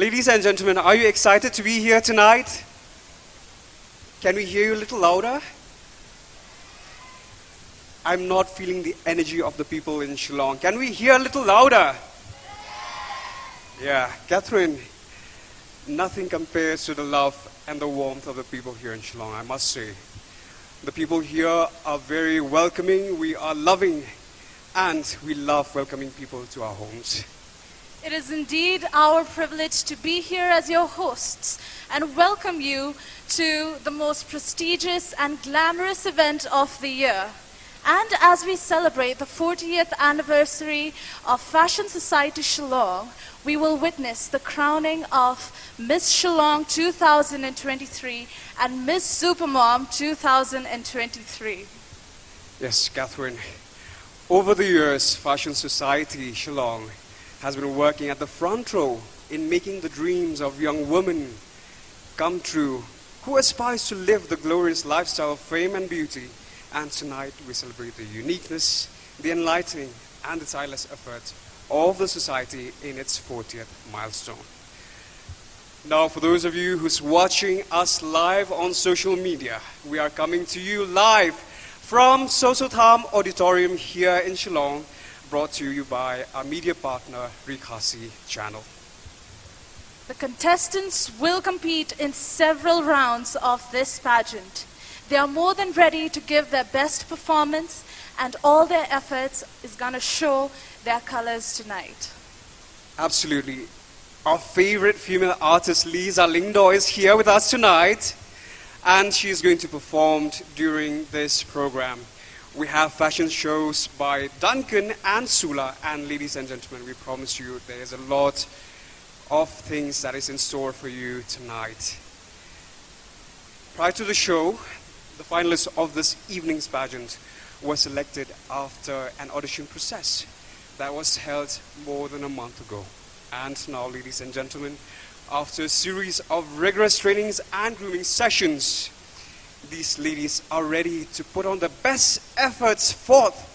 Ladies and gentlemen, are you excited to be here tonight? Can we hear you a little louder? I'm not feeling the energy of the people in Shillong. Can we hear a little louder? Yeah, Catherine, nothing compares to the love and the warmth of the people here in Shillong, I must say. The people here are very welcoming, we are loving, and we love welcoming people to our homes. It is indeed our privilege to be here as your hosts and welcome you to the most prestigious and glamorous event of the year. And as we celebrate the 40th anniversary of Fashion Society Shillong, we will witness the crowning of Miss Shillong 2023 and Miss Supermom 2023. Yes, Catherine. Over the years, Fashion Society Shillong has been working at the front row in making the dreams of young women come true who aspires to live the glorious lifestyle of fame and beauty. And tonight we celebrate the uniqueness, the enlightening and the tireless efforts of the society in its 40th milestone. Now, for those of you who's watching us live on social media, we are coming to you live from Sosotham Auditorium here in Shillong, brought to you by our media partner, Rikasi Channel. The contestants will compete in several rounds of this pageant. They are more than ready to give their best performance, and all their efforts is going to show their colors tonight. Absolutely. Our favorite female artist, Lisa Lingdo, is here with us tonight, and she's going to perform during this program. We have fashion shows by Duncan and Sula, and ladies and gentlemen, we promise you there's a lot of things that is in store for you tonight. Prior to the show, the finalists of this evening's pageant were selected after an audition process that was held more than a month ago. And now, ladies and gentlemen, after a series of rigorous trainings and grooming sessions, these ladies are ready to put on their best efforts forth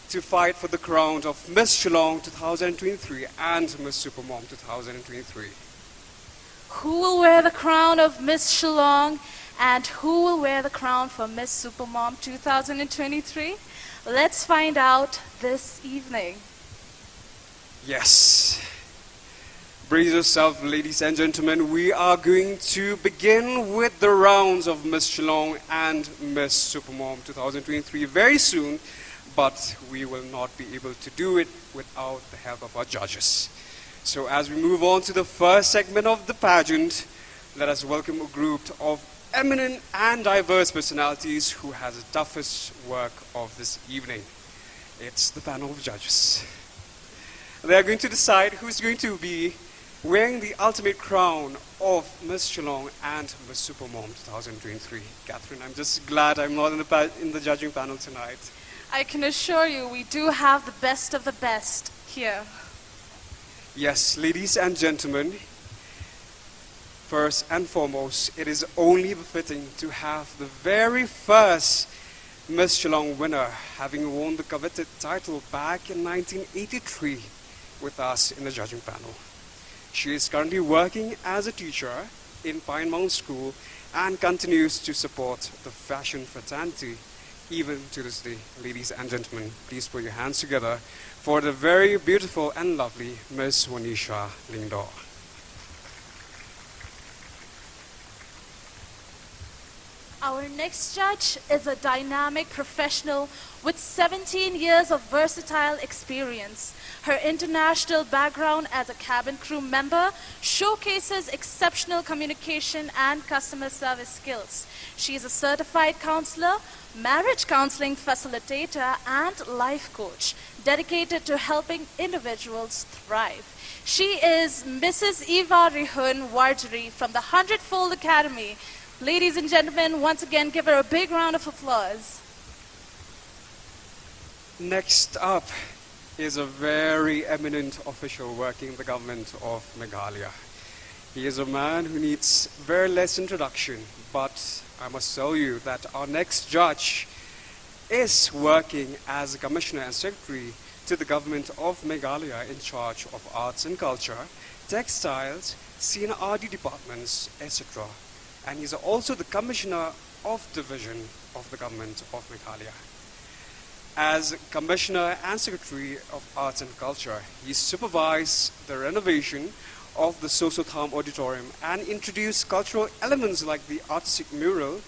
to fight for the crown of Miss Shillong 2023 and Miss Supermom 2023. Who will wear the crown of Miss Shillong and who will wear the crown for Miss Supermom 2023? Let's find out this evening. Yes. Brace yourself, ladies and gentlemen. We are going to begin with the rounds of Miss Shillong and Miss Supermom 2023 very soon, but we will not be able to do it without the help of our judges. So as we move on to the first segment of the pageant, let us welcome a group of eminent and diverse personalities who has the toughest work of this evening. It's the panel of judges. They are going to decide who's going to be wearing the ultimate crown of Miss Shillong and Miss Supermom 2023. Catherine, I'm just glad I'm not in the judging panel tonight. I can assure you we do have the best of the best here. Yes, ladies and gentlemen, first and foremost, it is only befitting to have the very first Miss Shillong winner, having won the coveted title back in 1983, with us in the judging panel. She is currently working as a teacher in Pine Mountain School and continues to support the fashion fraternity even to this day. Ladies and gentlemen, please put your hands together for the very beautiful and lovely Miss Wanisha Lingdo. Our next judge is a dynamic professional with 17 years of versatile experience. Her international background as a cabin crew member showcases exceptional communication and customer service skills. She is a certified counselor, marriage counseling facilitator, and life coach, dedicated to helping individuals thrive. She is Mrs. Eva Rihun Warjari from the Hundredfold Academy. Ladies and gentlemen, once again, give her a big round of applause. Next up is a very eminent official working in the government of Meghalaya. He is a man who needs very less introduction, but I must tell you that our next judge is working as a commissioner and secretary to the government of Meghalaya in charge of arts and culture, textiles, CNRD departments, etc. And he's also the Commissioner of Division of the government of Meghalaya. As Commissioner and Secretary of Arts and Culture, he supervised the renovation of the Sosotham Auditorium and introduced cultural elements like the artistic mural,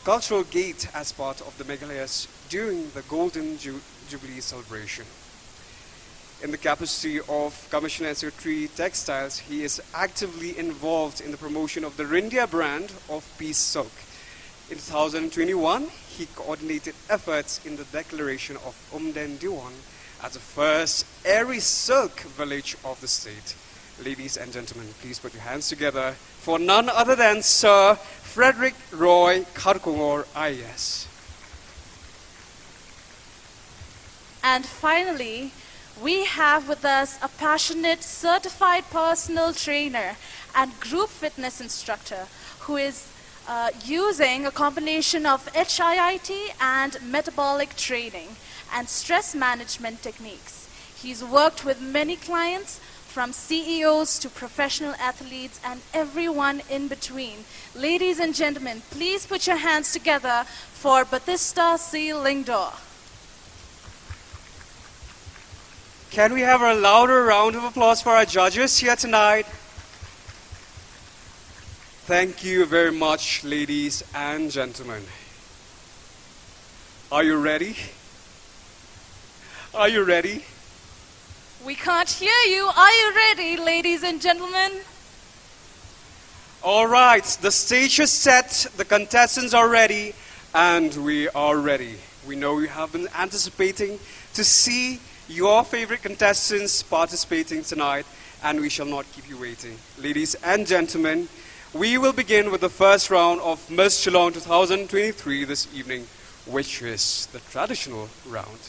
cultural gate as part of the Meghalaya's during the Golden Jubilee celebration. In the capacity of Commissioner and Secretary Textiles, he is actively involved in the promotion of the Rindia brand of Peace Silk. In 2021, he coordinated efforts in the declaration of Umden Diwan as the first airy silk village of the state. Ladies and gentlemen, please put your hands together for none other than Sir Frederick Roy Khubor IAS. And finally, we have with us a passionate, certified personal trainer and group fitness instructor who is using a combination of HIIT and metabolic training and stress management techniques. He's worked with many clients, from CEOs to professional athletes and everyone in between. Ladies and gentlemen, please put your hands together for Batista C. Lingdor. Can we have a louder round of applause for our judges here tonight? Thank you very much, ladies and gentlemen. Are you ready? Are you ready? We can't hear you. Are you ready, ladies and gentlemen? All right, the stage is set, the contestants are ready, and we are ready. We know you have been anticipating to see your favorite contestants participating tonight, and we shall not keep you waiting. Ladies and gentlemen, we will begin with the first round of Miss Geelong 2023 this evening, which is the traditional round.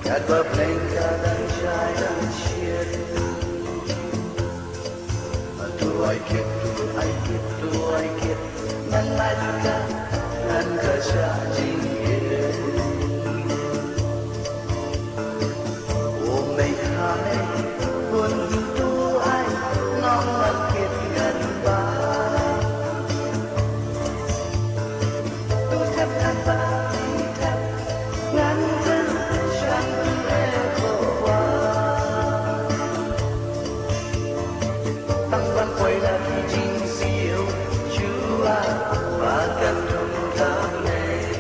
Cat were playing cat and shy and shit. Do I get, nan mai suka, nan kasha jingye. Oh mấy hai, buồn tu ai, nong nan kiệt ngân ba. Tu thep ngân ba, thep ngân ngân shan le khổ qua. Tăng văn quay là khi chinh siêu, chú à, và cần trong tháng này.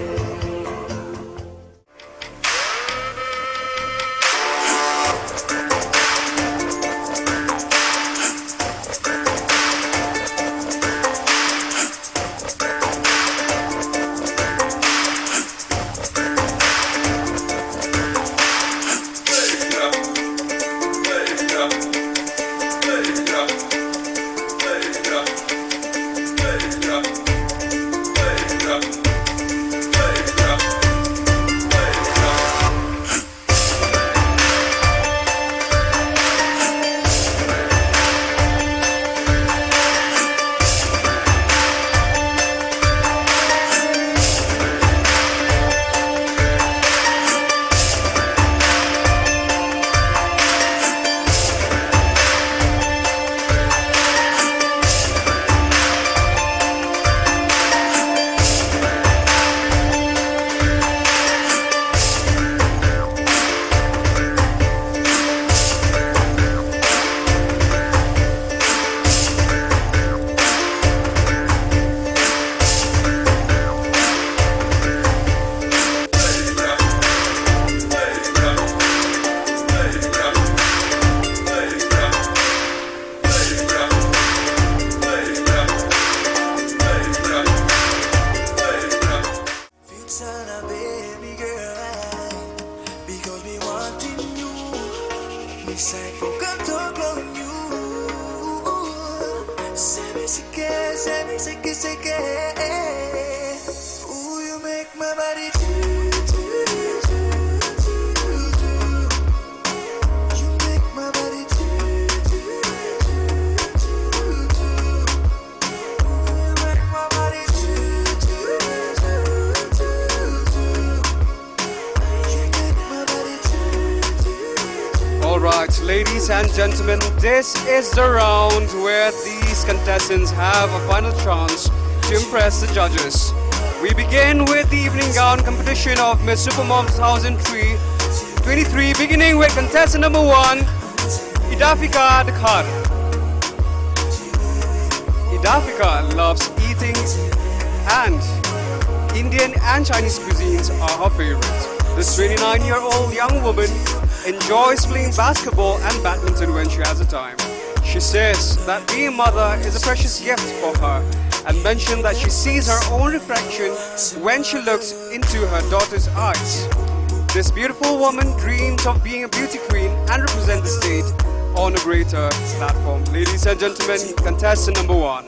say come talk on you. Say me sick. Ooh, you make my body do. You make my body do. You make my body do. You make my body do. All right, ladies and gentlemen, this is the round where these contestants have a final chance to impress the judges. We begin with the evening gown competition of Miss Supermom 2023, beginning with contestant number 1, Idafika Dakhar. Idafika loves eating and Indian and Chinese cuisines are her favorite. This 29-year-old young woman enjoys playing basketball and badminton when she has the time. She says that being a mother is a precious gift for her and mentioned that she sees her own reflection when she looks into her daughter's eyes. This beautiful woman dreams of being a beauty queen and represent the state on a greater platform. Ladies and gentlemen, contestant number 1.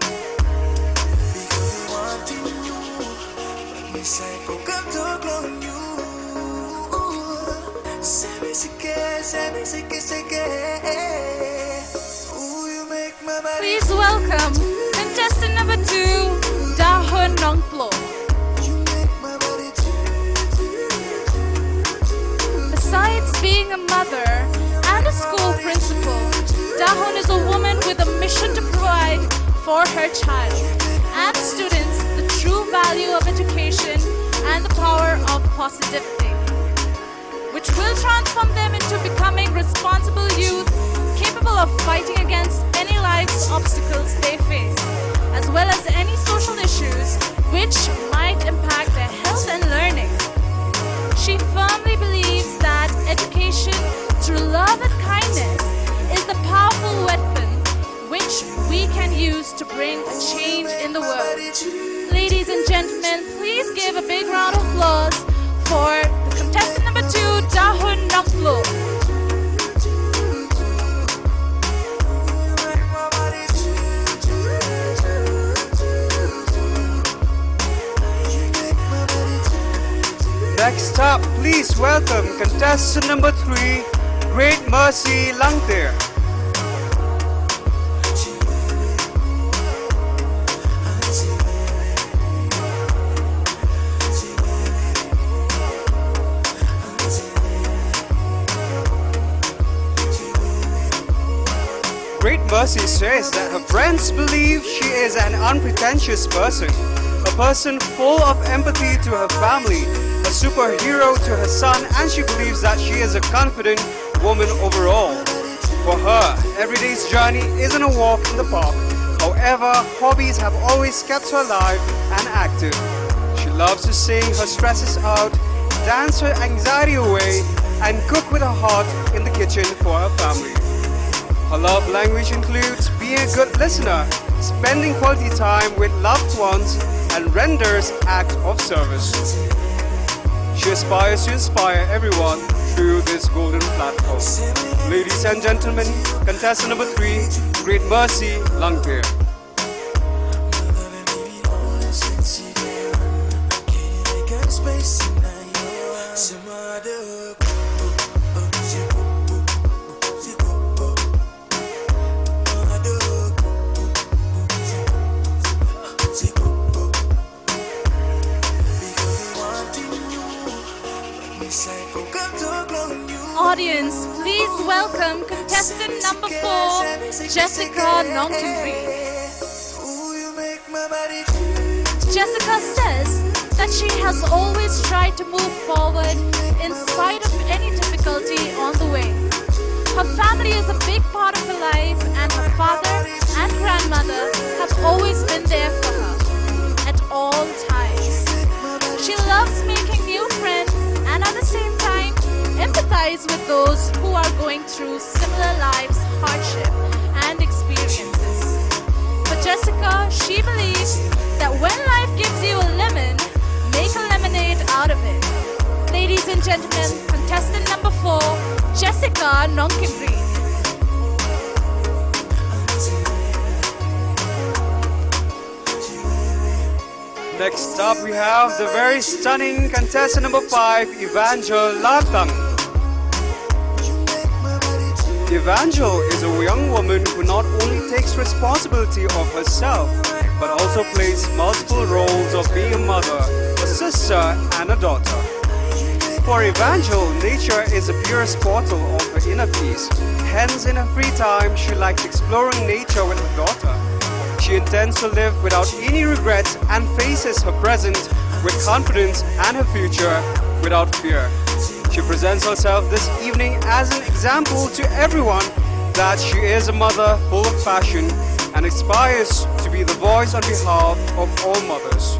Please welcome contestant number 2, Dahun Nongplo. Besides being a mother and a school principal, Dahun is a woman with a mission to provide for her child and students the true value of education and the power of positive thinking, which will transform them into becoming responsible youth capable of fighting against any life's obstacles they face, as well as any social issues which might impact their health and learning. She firmly believes that education through love and kindness is the powerful weapon which we can use to bring a change in the world. Ladies and gentlemen, please give a big round of applause for the contestant number 2, Dahun Nongplo. Next up, please welcome contestant number 3, Great Mercy Langtir. Great Mercy says that her friends believe she is an unpretentious person, a person full of empathy to her family, a superhero to her son, and she believes that she is a confident woman overall. For her, every day's journey isn't a walk in the park. However, hobbies have always kept her alive and active. She loves to sing her stresses out, dance her anxiety away, and cook with her heart in the kitchen for her family. Her love language includes being a good listener, spending quality time with loved ones, and renders acts of service. She aspires to inspire everyone through this golden platform. Ladies and gentlemen, contestant number 3, Great Mercy Langtir. Audience, please welcome contestant number 4, Jessica Nongkimri. Jessica says that she has always tried to move forward in spite of any difficulty on the way. Her family is a big part of her life, and her father and grandmother have always been there for her at all times. She loves making new friends and at the same time empathize with those who are going through similar life's hardship and experiences. For Jessica, she believes that when life gives you a lemon, make a lemonade out of it. Ladies and gentlemen, contestant number 4, Jessica Nongkimri. Next up, we have the very stunning contestant number 5, Evangel Latang. Evangel is a young woman who not only takes responsibility of herself, but also plays multiple roles of being a mother, a sister, and a daughter. For Evangel, nature is the purest portal of her inner peace. Hence, in her free time, she likes exploring nature with her daughter. She intends to live without any regrets and faces her present with confidence and her future without fear. She presents herself this evening as an example to everyone that she is a mother full of passion and aspires to be the voice on behalf of all mothers.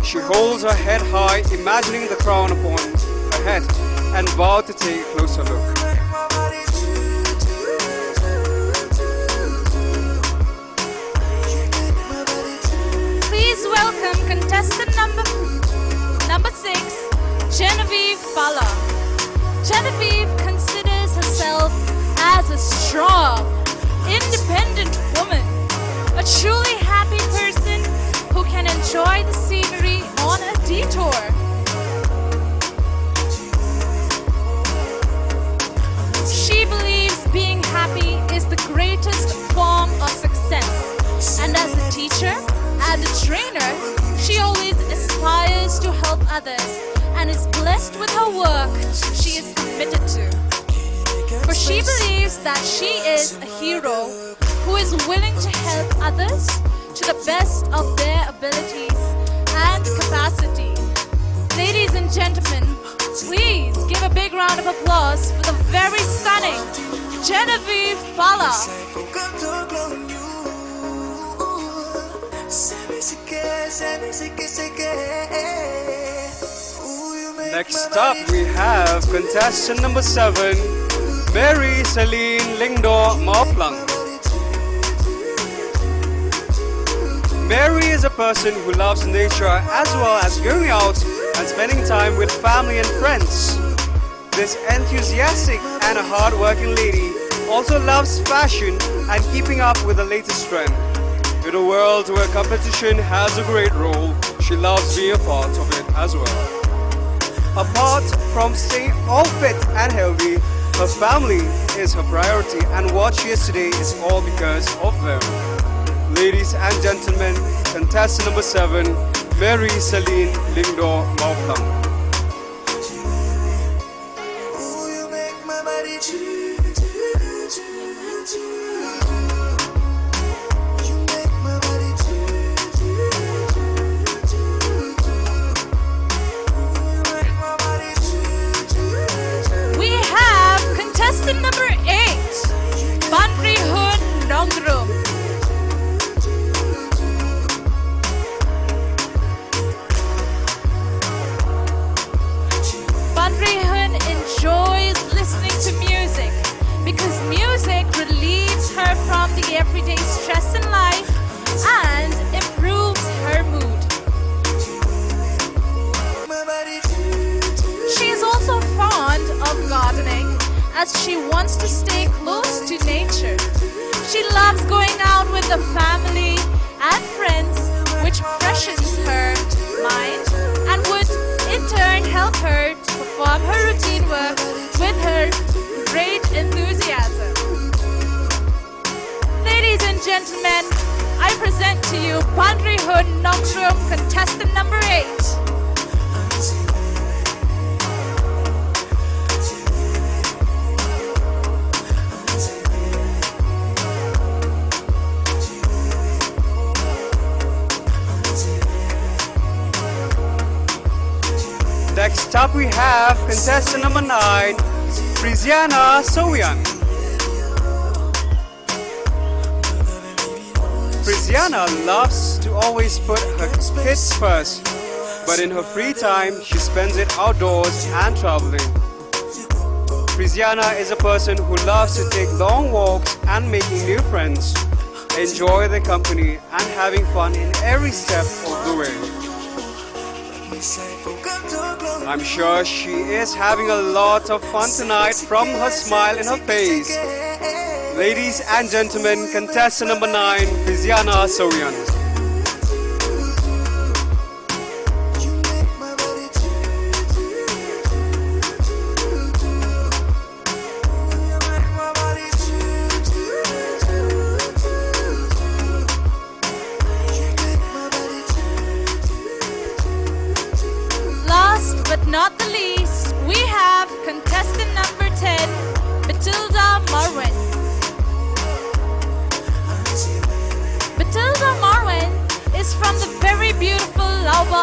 She holds her head high, imagining the crown upon her head, and vowed to take a closer look. Please welcome contestant number 6, Genevieve Fala. Genevieve considers herself as a strong, independent woman, a truly happy person who can enjoy the scenery on a detour. She believes being happy is the greatest form of success, and as a teacher and a trainer, she always aspires to help others and is blessed with her work she is committed to. For she believes that she is a hero who is willing to help others to the best of their abilities and capacity. Ladies and gentlemen, please give a big round of applause for the very stunning Genevieve Fala. Next up, we have contestant number 7, Mary Celine Lingdor Mauplang. Mary is a person who loves nature as well as going out and spending time with family and friends. This enthusiastic and a hard-working lady also loves fashion and keeping up with the latest trend. In a world where competition has a great role, she loves being a part of it as well. Apart from staying all fit and healthy, her family is her priority, and what she is today is all because of them. Ladies and gentlemen, contestant number 7, Mary Celine Lingdor Mauplang. We have contestant number 8, Bandri Hun Nongrum. Bandri Hun enjoys listening to music because music relieves her from the everyday stress in life and improves her mood. She is also fond of gardening as she wants to stay close to nature. She loves going out with the family and friends, which freshens her mind and would in turn help her to perform her routine work with her great enthusiasm. Ladies and gentlemen, I present to you Bandri Hun Nongrum, contestant number 8. Next up, we have contestant number 9, Friziana Sowian. Friziana loves to always put her kids first, but in her free time, she spends it outdoors and traveling. Friziana is a person who loves to take long walks and making new friends, enjoy their company, and having fun in every step of the way. I'm sure she is having a lot of fun tonight from her smile in her face. Ladies and gentlemen, contestant number 9, Friziana Sowian.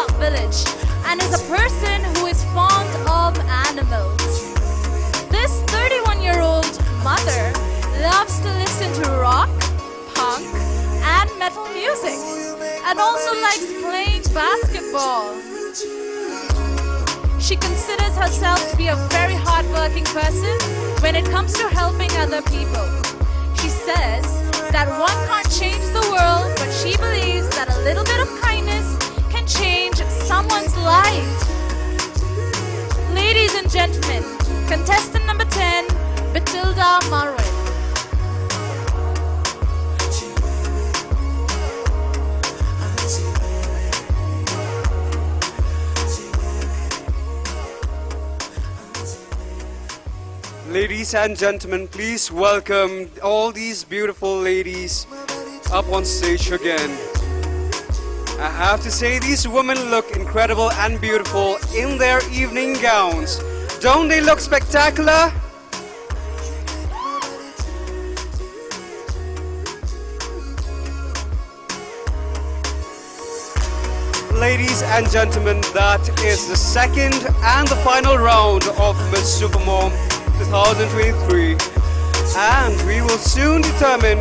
Park Village and is a person who is fond of animals. This 31-year-old mother loves to listen to rock, punk, and metal music, and also likes playing basketball. She considers herself to be a very hardworking person when it comes to helping other people. She says that one can't change the world, but she believes that a little bit of kindness can change someone's life. Ladies and gentlemen, contestant number 10, Batilda Marwin. Ladies and gentlemen, please welcome all these beautiful ladies up on stage again. I have to say, these women look incredible and beautiful in their evening gowns. Don't they look spectacular? Ladies and gentlemen, that is the second and the final round of Miss Supermom 2023, and we will soon determine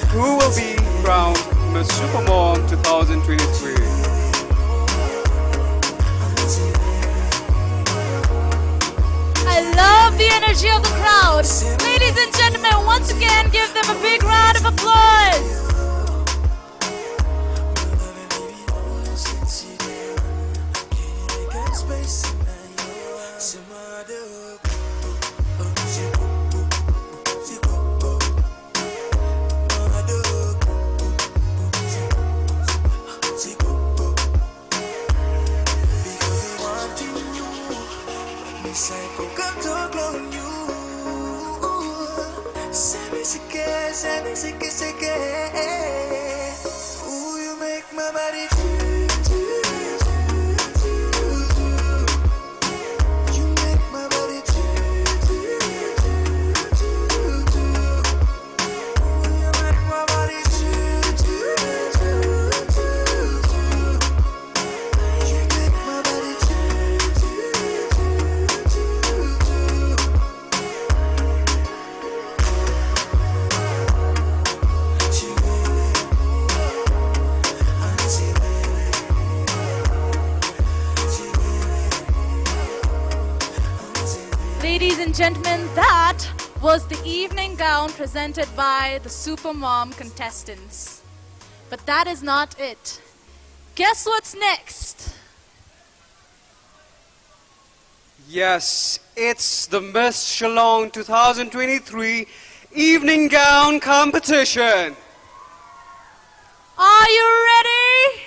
who will be crowned Miss Supermom 2023. I love the energy of the crowd. Ladies and gentlemen, once again, give them a big round of applause. Ooh, you make my body. You make my body. You make my body. You make my body. Ladies and gentlemen, that was the evening gown presented by the Supermom contestants. But that is not it. Guess what's next? Yes, it's the Miss Shillong 2023 evening gown competition. Are you ready?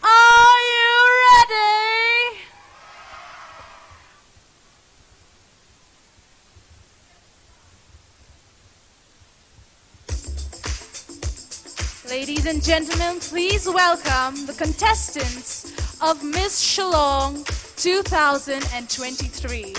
Are you ready? Ladies and gentlemen, please welcome the contestants of Miss Shillong 2023.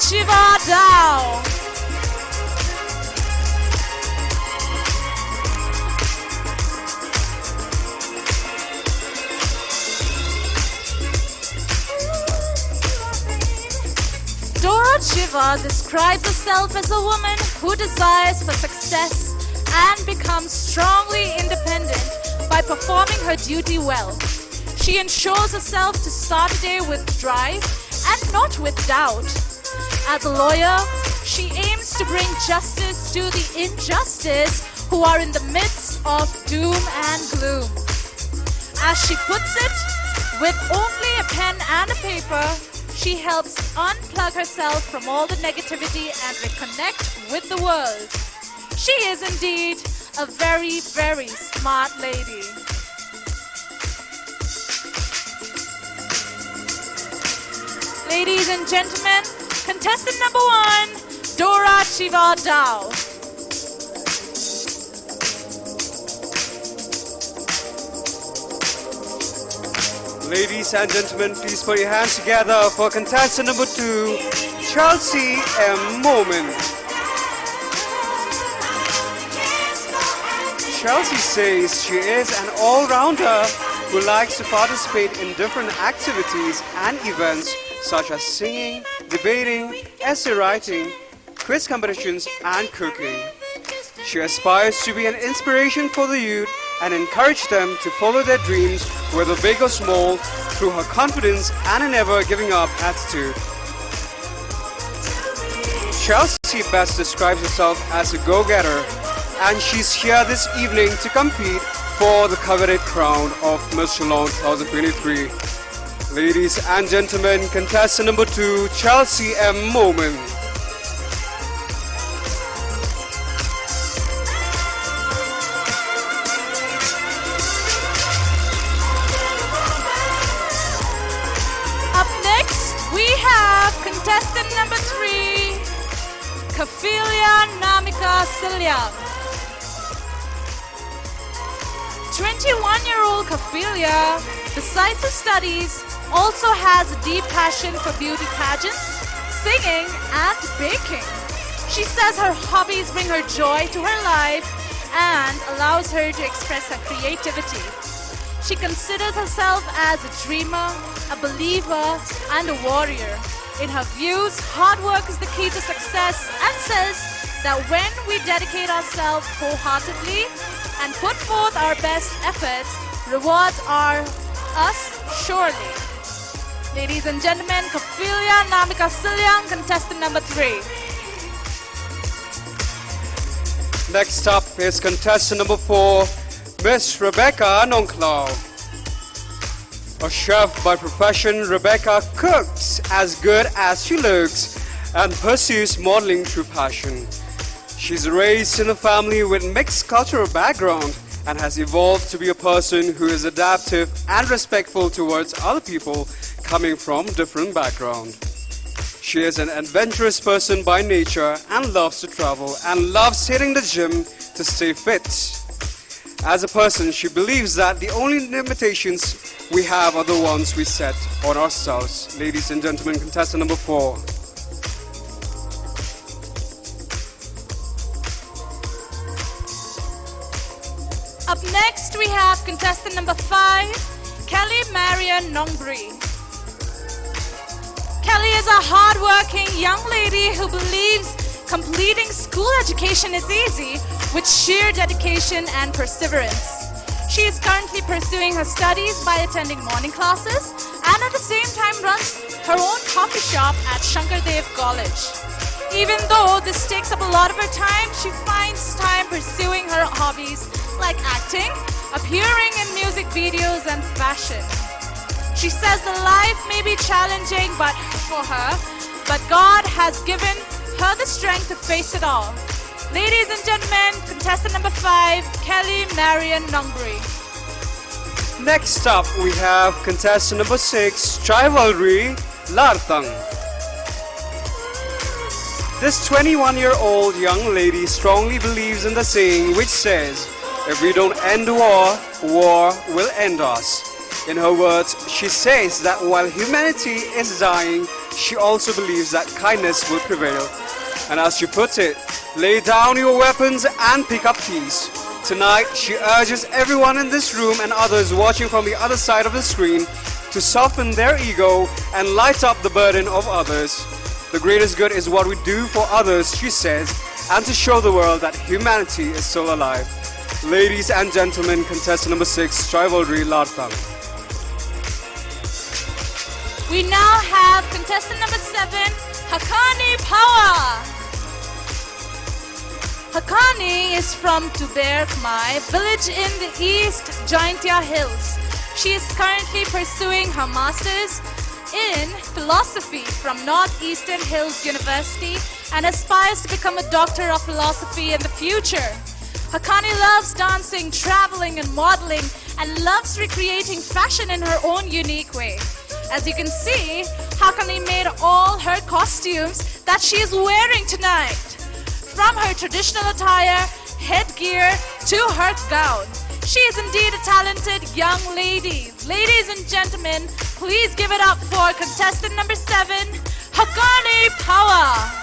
Shiva Dao. Dora Shiva describes herself as a woman who desires for success and becomes strongly independent by performing her duty well. She ensures herself to start a day with drive and not with doubt. As a lawyer, she aims to bring justice to the injustice who are in the midst of doom and gloom. As she puts it, with only a pen and a paper, she helps unplug herself from all the negativity and reconnect with the world. She is indeed a very, very smart lady. Ladies and gentlemen, contestant number 1, Dora Shiva Dao. Ladies and gentlemen, please put your hands together for contestant number 2, Chelsea M. Moment. Chelsea says she is an all-rounder who likes to participate in different activities and events such as singing, debating, essay writing, quiz competitions, and cooking. She aspires to be an inspiration for the youth and encourage them to follow their dreams, whether big or small, through her confidence and a never giving up attitude. Chelsea best describes herself as a go-getter, and she's here this evening to compete for the coveted crown of Miss Shillong 2023. Ladies and gentlemen, contestant number 2, Chelsea M. Moment. Up next, we have contestant number 3, Kafilia Namika Silyang. 21-year-old Kafilia, besides her studies, also has a deep passion for beauty pageants, singing, and baking. She says her hobbies bring her joy to her life and allows her to express her creativity. She considers herself as a dreamer, a believer, and a warrior. In her views, hard work is the key to success, and says that when we dedicate ourselves wholeheartedly and put forth our best efforts, rewards are us surely. Ladies and gentlemen, Kafilia Namika Silyang, contestant number 3. Next up is contestant number 4, Miss Rebecca Nongklao. A chef by profession, Rebecca cooks as good as she looks and pursues modeling through passion. She's raised in a family with mixed cultural background and has evolved to be a person who is adaptive and respectful towards other people coming from different backgrounds. She is an adventurous person by nature and loves to travel and loves hitting the gym to stay fit. As a person, she believes that the only limitations we have are the ones we set on ourselves. Ladies and gentlemen, contestant number 4. Up next, we have contestant number 5, Kelly Marian Nongbri. Kelly is a hard-working young lady who believes completing school education is easy with sheer dedication and perseverance. She is currently pursuing her studies by attending morning classes and at the same time runs her own coffee shop at Shankardev College. Even though this takes up a lot of her time, she finds time pursuing her hobbies like acting, appearing in music videos, and fashion. She says the life may be challenging for her, but God has given her the strength to face it all. Ladies and gentlemen, contestant number 5, Kelly Marian Nongbri. Next up, we have contestant number 6, Chivalry Lartang. This 21-year-old young lady strongly believes in the saying which says, if we don't end war, war will end us. In her words, she says that while humanity is dying, she also believes that kindness will prevail. And as she puts it, lay down your weapons and pick up peace. Tonight, she urges everyone in this room and others watching from the other side of the screen to soften their ego and light up the burden of others. The greatest good is what we do for others, she says, and to show the world that humanity is still alive. Ladies and gentlemen, contestant number 6, Rivalry Lartang. We now have contestant number 7, Hakani Power. Hakani is from Khubor Ka Taiew village in the East Jaintia Hills. She is currently pursuing her master's in philosophy from Northeastern Hills University and aspires to become a doctor of philosophy in the future. Hakani loves dancing, traveling and modeling and loves recreating fashion in her own unique way. As you can see, Hakani made all her costumes that she is wearing tonight. From her traditional attire, headgear to her gown. She is indeed a talented young lady. Ladies and gentlemen, please give it up for contestant number 7, Hakani Power.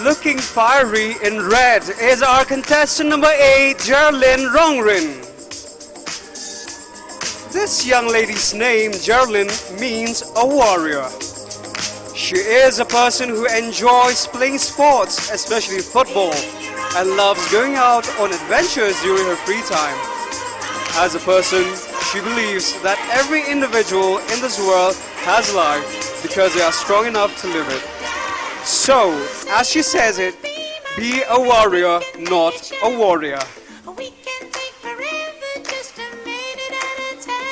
Looking fiery in red is our contestant number 8, Geraldine Rongrin. This young lady's name, Geraldine, means a warrior. She is a person who enjoys playing sports, especially football, and loves going out on adventures during her free time. As a person, she believes that every individual in this world has life because they are strong enough to live it. So, as she says it, be a warrior, not a warrior. We can take forever just a minute at a time.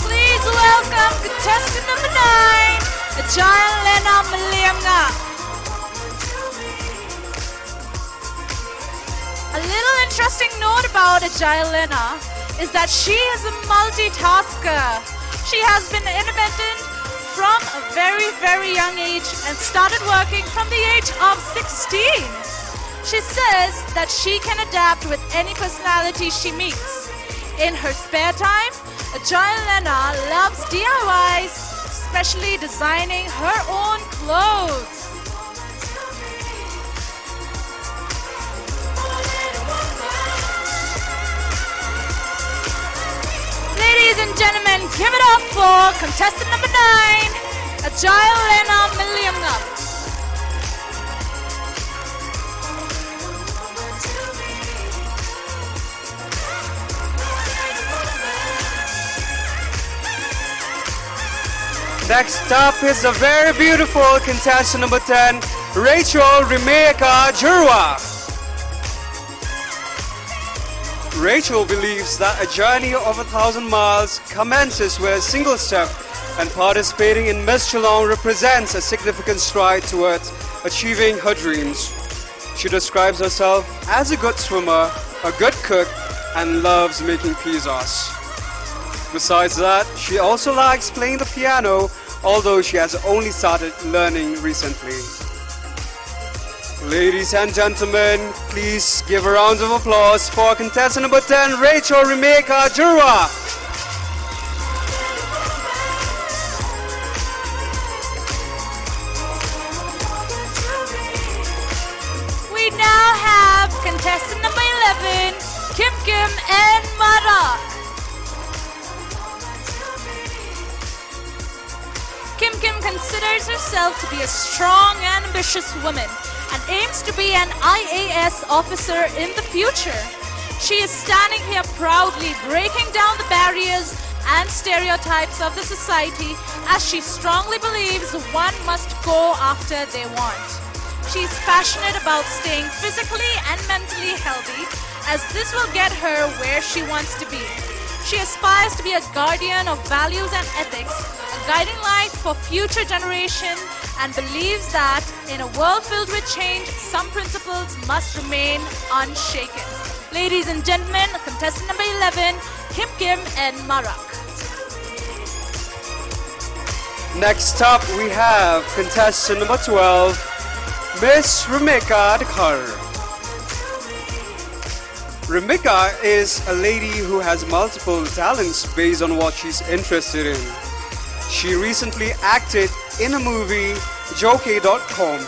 Please welcome contestant number 9, Jailena Maliamga. A little interesting note about Jailena is that she is a multitasker. She has been independent from a very, very young age and started working from the age of 16. She says that she can adapt with any personality she meets. In her spare time, Jailena loves DIYs, especially designing her own clothes. Ladies and gentlemen, give it up for contestant number 9, Jailena Maliamga. Next up is the very beautiful contestant number 10, Rachel Rimeka Jurwa. Rachel believes that a journey of 1,000 miles commences with a single step, and participating in Miss Geelong represents a significant stride towards achieving her dreams. She describes herself as a good swimmer, a good cook, and loves making pizzas. Besides that, she also likes playing the piano, although she has only started learning recently. Ladies and gentlemen, please give a round of applause for contestant number 10, Rachel Rimeka Jurwa. We now have contestant number 11, Kim Kim and Mara. Kim Kim considers herself to be a strong and ambitious woman and aims to be an IAS officer in the future. She is standing here proudly breaking down the barriers and stereotypes of the society as she strongly believes one must go after they want. She is passionate about staying physically and mentally healthy as this will get her where she wants to be. She aspires to be a guardian of values and ethics, a guiding light for future generations, and believes that in a world filled with change, some principles must remain unshaken. Ladies and gentlemen, contestant number 11, Kim and Marak. Next up, we have contestant number 12, Miss Khubor Ka Taiew. Khubor is a lady who has multiple talents based on what she's interested in. She recently acted in a movie, Jockey.com.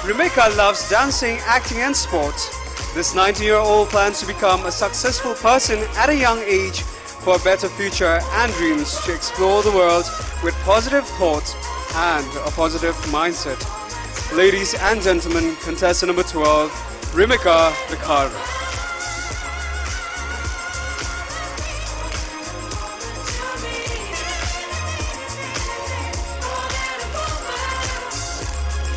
Khubor loves dancing, acting and sports. This 19-year-old plans to become a successful person at a young age for a better future and dreams to explore the world with positive thoughts and a positive mindset. Ladies and gentlemen, contestant number 12, Khubor Ka Taiew.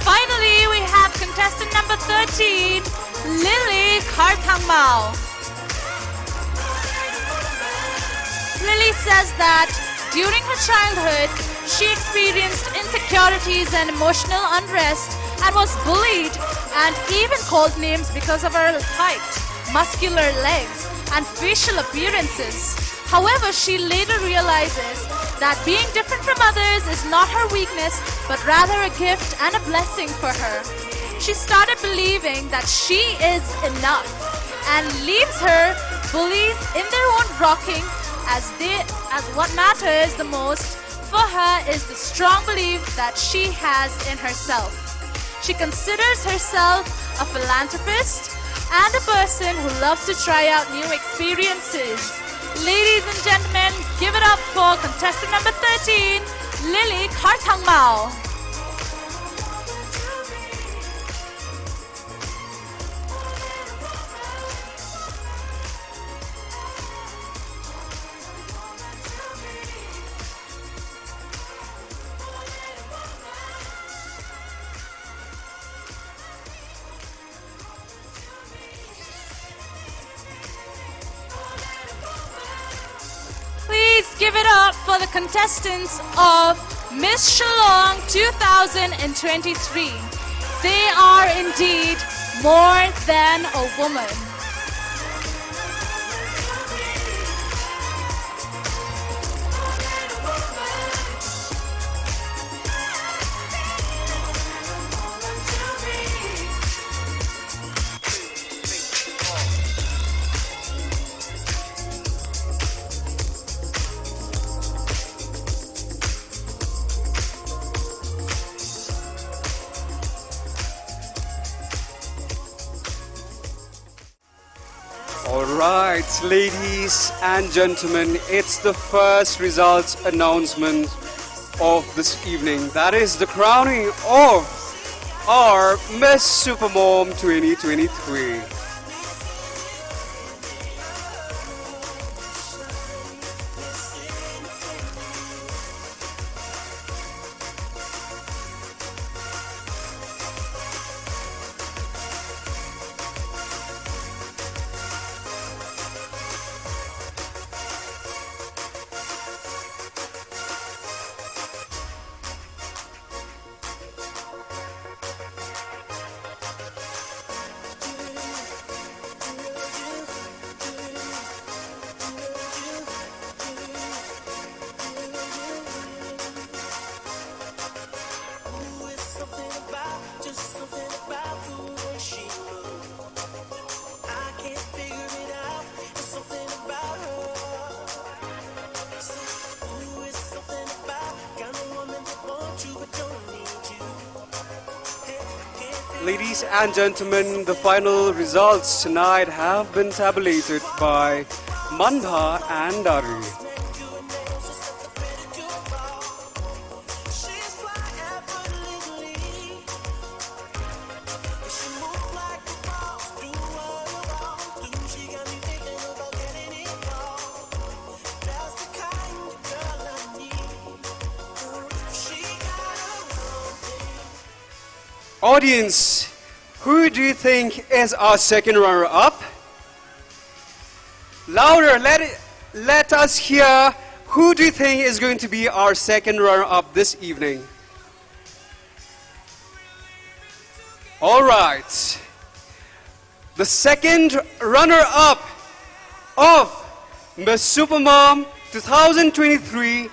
Finally, we have contestant number 13, Lily Karthangmao. Lily says that during her childhood, she experienced insecurities and emotional unrest and was bullied and even called names because of her height, muscular legs, and facial appearances. However, she later realizes that being different from others is not her weakness, but rather a gift and a blessing for her. She started believing that she is enough and leaves her bullies in their own rocking, as what matters the most for her is the strong belief that she has in herself. She considers herself a philanthropist and a person who loves to try out new experiences. Ladies and gentlemen, give it up for contestant number 13, Lily Karthangmao. Please give it up for the contestants of Miss Shillong 2023. They are indeed more than a woman. Alright, ladies and gentlemen, it's the first results announcement of this evening. That is the crowning of our Miss Supermom 2023. Ladies and gentlemen, the final results tonight have been tabulated by Mandha and Dari. Audience, who do you think is our second runner-up? Louder, let it let us hear who do you think is going to be our second runner-up this evening? All right. The second runner-up of Miss Supermom 2023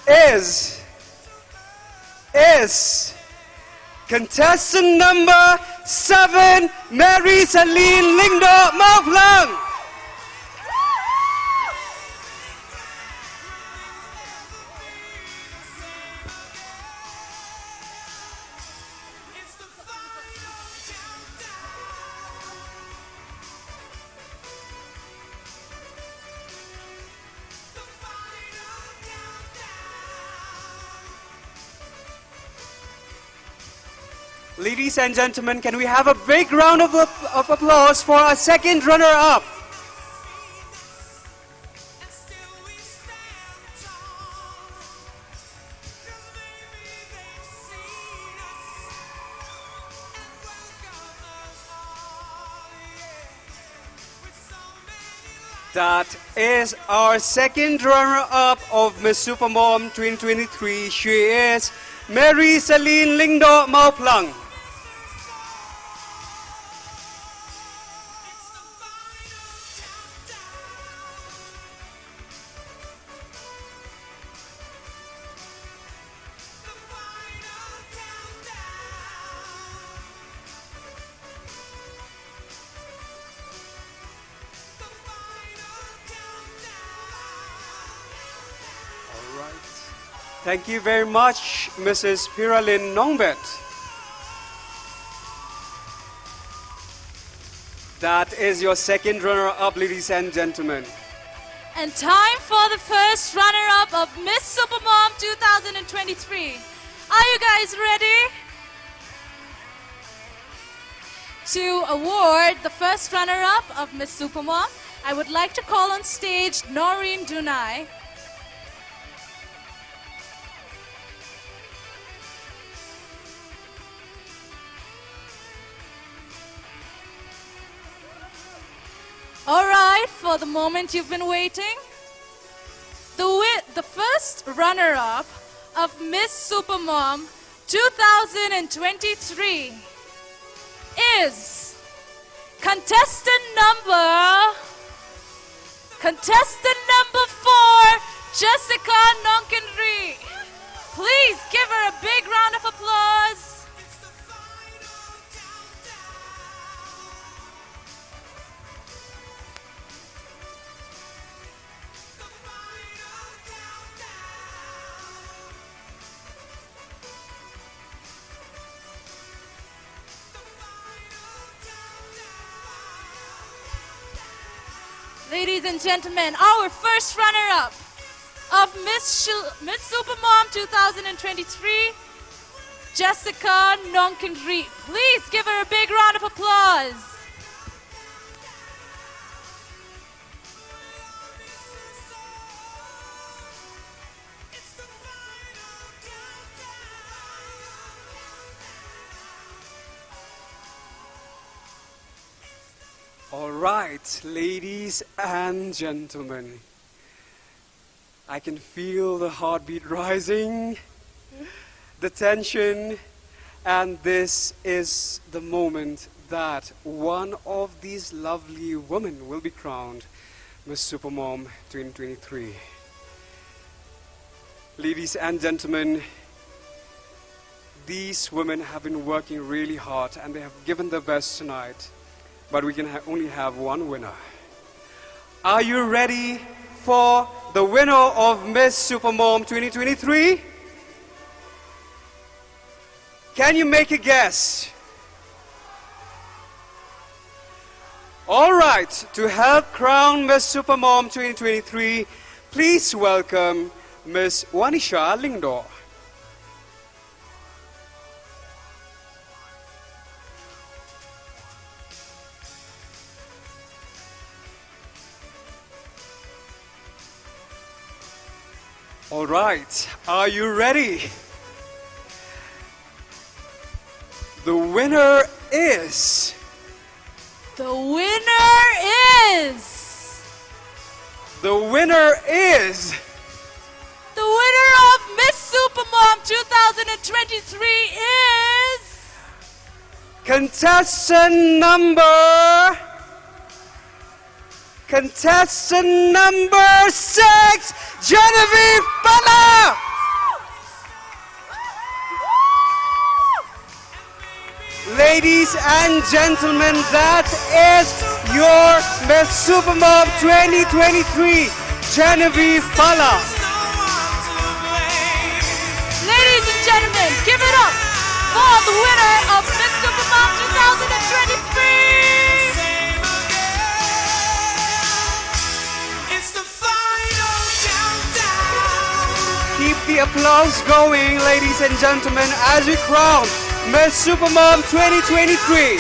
is contestant number 7, Mary Celine Lingdo Mauplang. Ladies and gentlemen, can we have a big round of applause for our second runner-up? That is our second runner-up of Miss Supermom 2023. She is Mary Celine Lingdo Mauplang. Thank you very much, Mrs. Piralin Nongbet. That is your second runner-up, ladies and gentlemen. And time for the first runner-up of Miss Supermom 2023. Are you guys ready? To award the first runner-up of Miss Supermom, I would like to call on stage Noreen Dunai. All right, for the moment you've been waiting, the first runner-up of Miss Supermom 2023 is contestant number 4, Jessica Nonkenri. Please give her a big round of applause. Ladies and gentlemen, our first runner-up of Miss Supermom 2023, Jessica Nonkenri. Please give her a big round of applause. All right, ladies and gentlemen, I can feel the heartbeat rising, the tension, and this is the moment that one of these lovely women will be crowned Miss Supermom 2023. Ladies and gentlemen, these women have been working really hard and they have given their best tonight. But we can only have one winner. Are you ready for the winner of Miss Supermom 2023? Can you make a guess? All right, to help crown Miss Supermom 2023, please welcome Miss Wanisha Lingdo. All right, are you ready? The winner is... The winner is The winner of Miss Supermom 2023 is contestant number 6, Genevieve Bala. Ladies and gentlemen, that is your Miss Supermom 2023, Genevieve Bala. Ladies and gentlemen, give it up for the winner of Miss Supermom 2023. It's the final countdown. Keep the applause going, ladies and gentlemen, as we crown Miss Supermom 2023.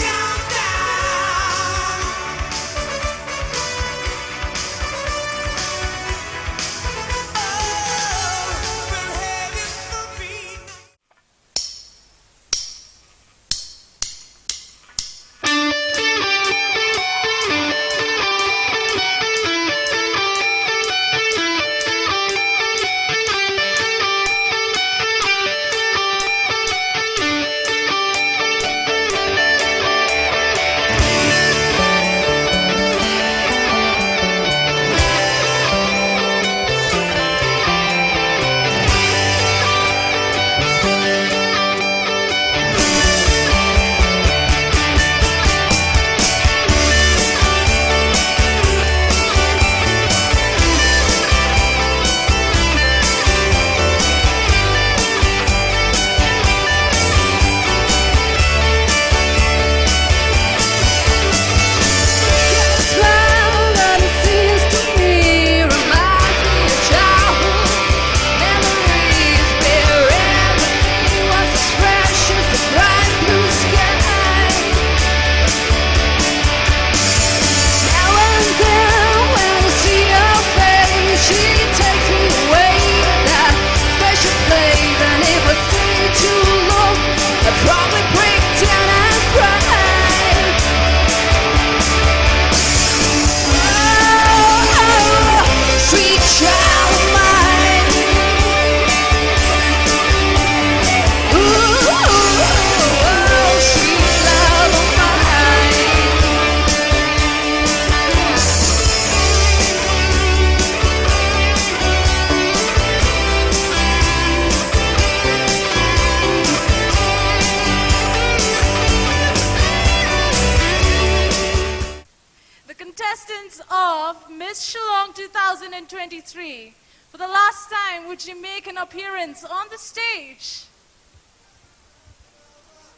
Contestants of Miss Shillong 2023, for the last time, would you make an appearance on the stage?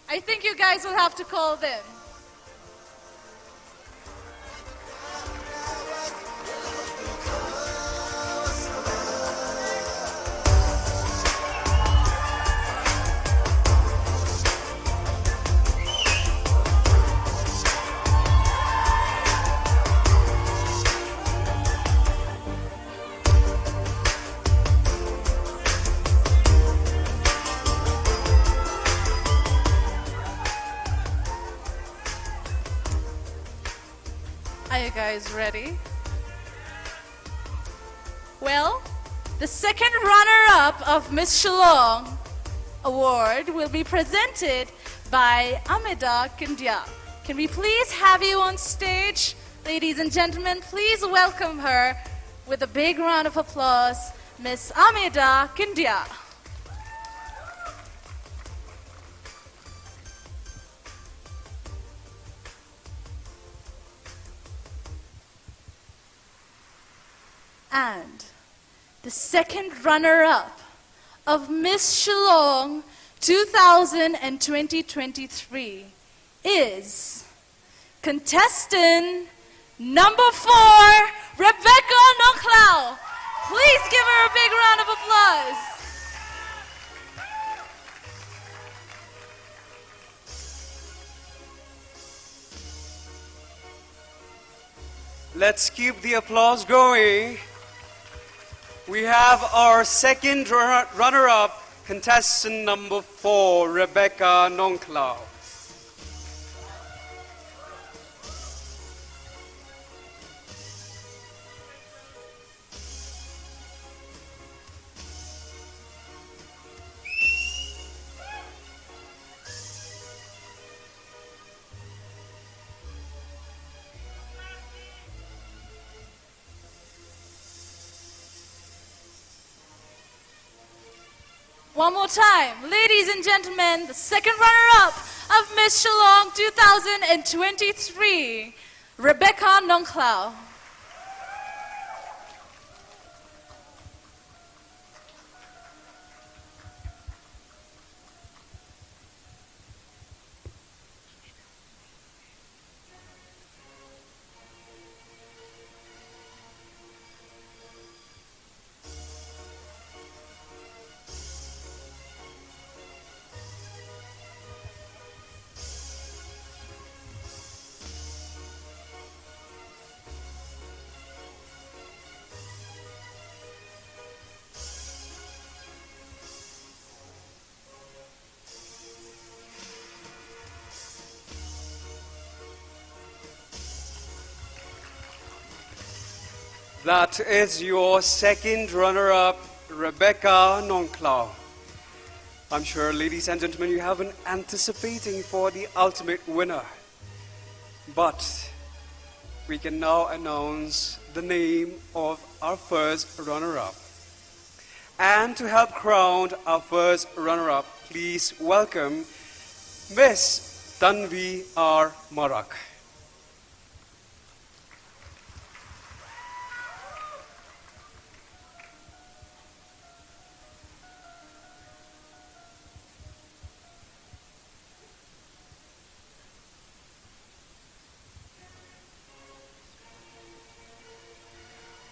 I think you guys will have to call them. Are you guys ready? Well, the second runner-up of Miss Shillong Award will be presented by Amida Kindia. Can we please have you on stage? Ladies and gentlemen, please welcome her with a big round of applause, Miss Amida Kindia. And the second runner-up of Miss Shillong 2023 is contestant number 4, Rebecca Nongklau. Please give her a big round of applause. Let's keep the applause going. We have our second runner-up, contestant number 4, Rebecca Nongklau. One more time, ladies and gentlemen, the second runner-up of Miss Shillong 2023, Rebecca Nongklau. That is your second runner-up, Rebecca Nongklau. I'm sure, ladies and gentlemen, you have been anticipating for the ultimate winner. But we can now announce the name of our first runner-up. And to help crown our first runner-up, please welcome Miss Tanvi R. Marak.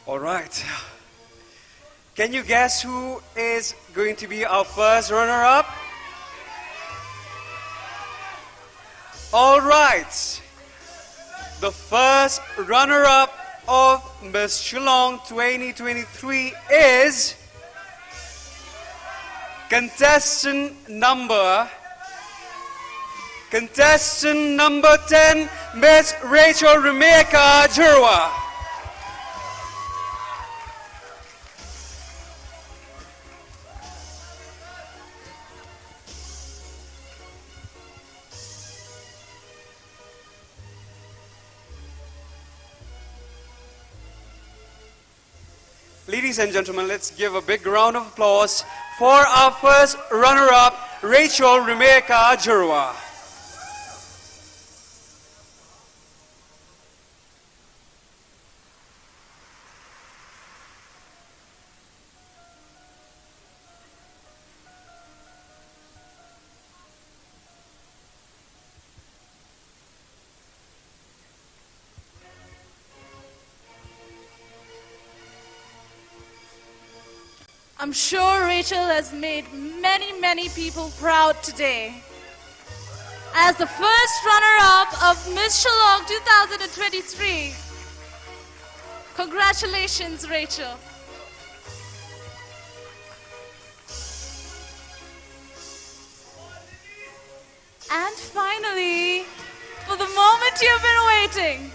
All right. Can you guess who is going to be our first runner-up? All right. The first runner-up of Miss Shillong 2023 is contestant number 10, Miss Rachel Remeka Jurwa. Ladies and gentlemen, let's give a big round of applause for our first runner-up, Rachel Remeka Jurwa. I'm sure Rachel has made many, many people proud today. As the first runner-up of Miss Shillong 2023, congratulations, Rachel. And finally, for the moment you've been waiting.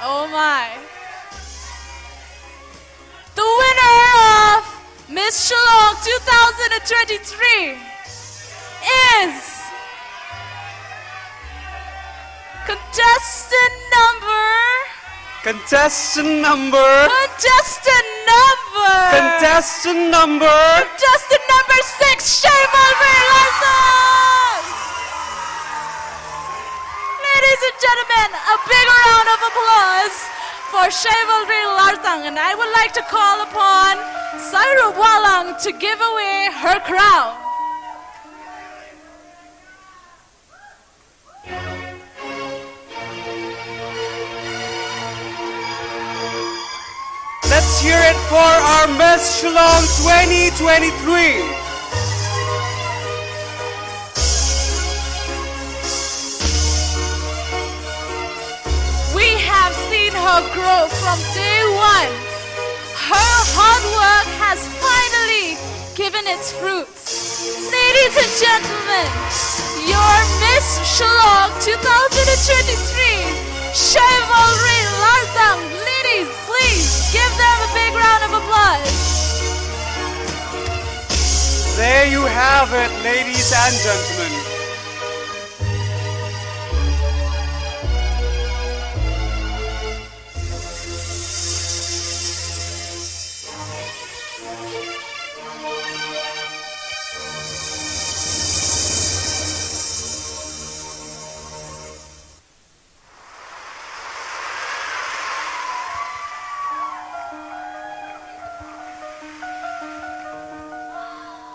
Oh my. The winner of Miss Shillong 2023 is contestant number 6, Shaimal Veerlathan. Ladies and gentlemen, a big round of applause for Shaival Veerlathan, and I would like to call upon Sairu Walang to give away her crown. Let's hear it for our Miss Shillong 2023. We have seen her grow from day one. Her hard work has finally given its fruits. Ladies and gentlemen, your Miss Shillong 2023, Shaival Veerlathan. Ladies, please give them a big round of applause. There you have it, ladies and gentlemen.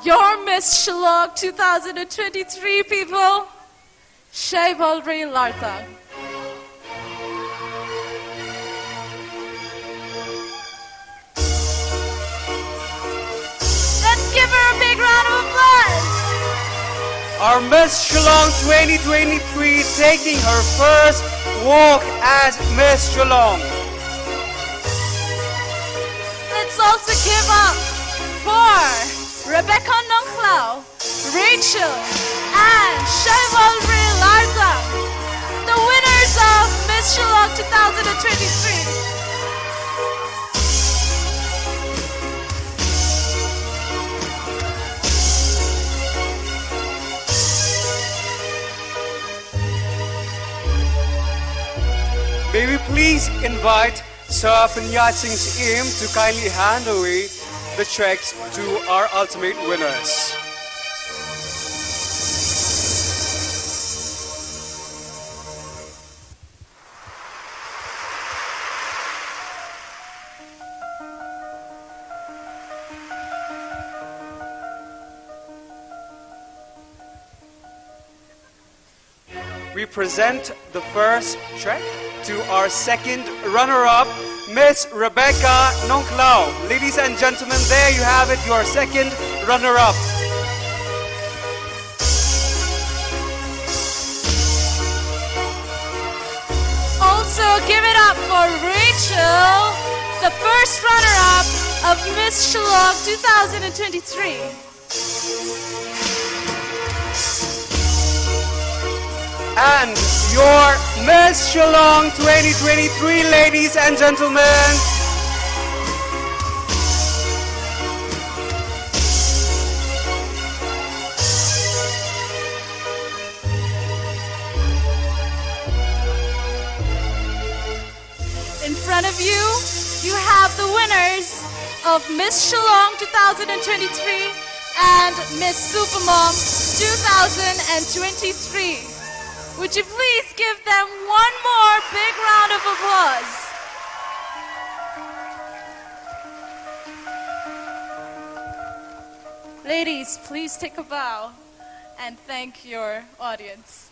Your Miss Shillong 2023, people, Shaivalri Lartang. Let's give her a big round of applause. Our Miss Shillong 2023 taking her first walk as Miss Shillong. Let's also give up for Rebecca Nongklau, Rachel, and Shaivalri Lartang, the winners of Miss Shillong 2023. May we please invite Sir Panyat Singh's aim to kindly hand away the checks to our ultimate winners. We present the first check to our second runner-up, Miss Rebecca Nongklau. Ladies and gentlemen, there you have it, your second runner-up. Also, give it up for Rachel, the first runner-up of Miss Shillong 2023. And your Miss Shillong 2023, ladies and gentlemen. In front of you, you have the winners of Miss Shillong 2023 and Miss Supermom 2023. Would you please give them one more big round of applause? Ladies, please take a bow and thank your audience.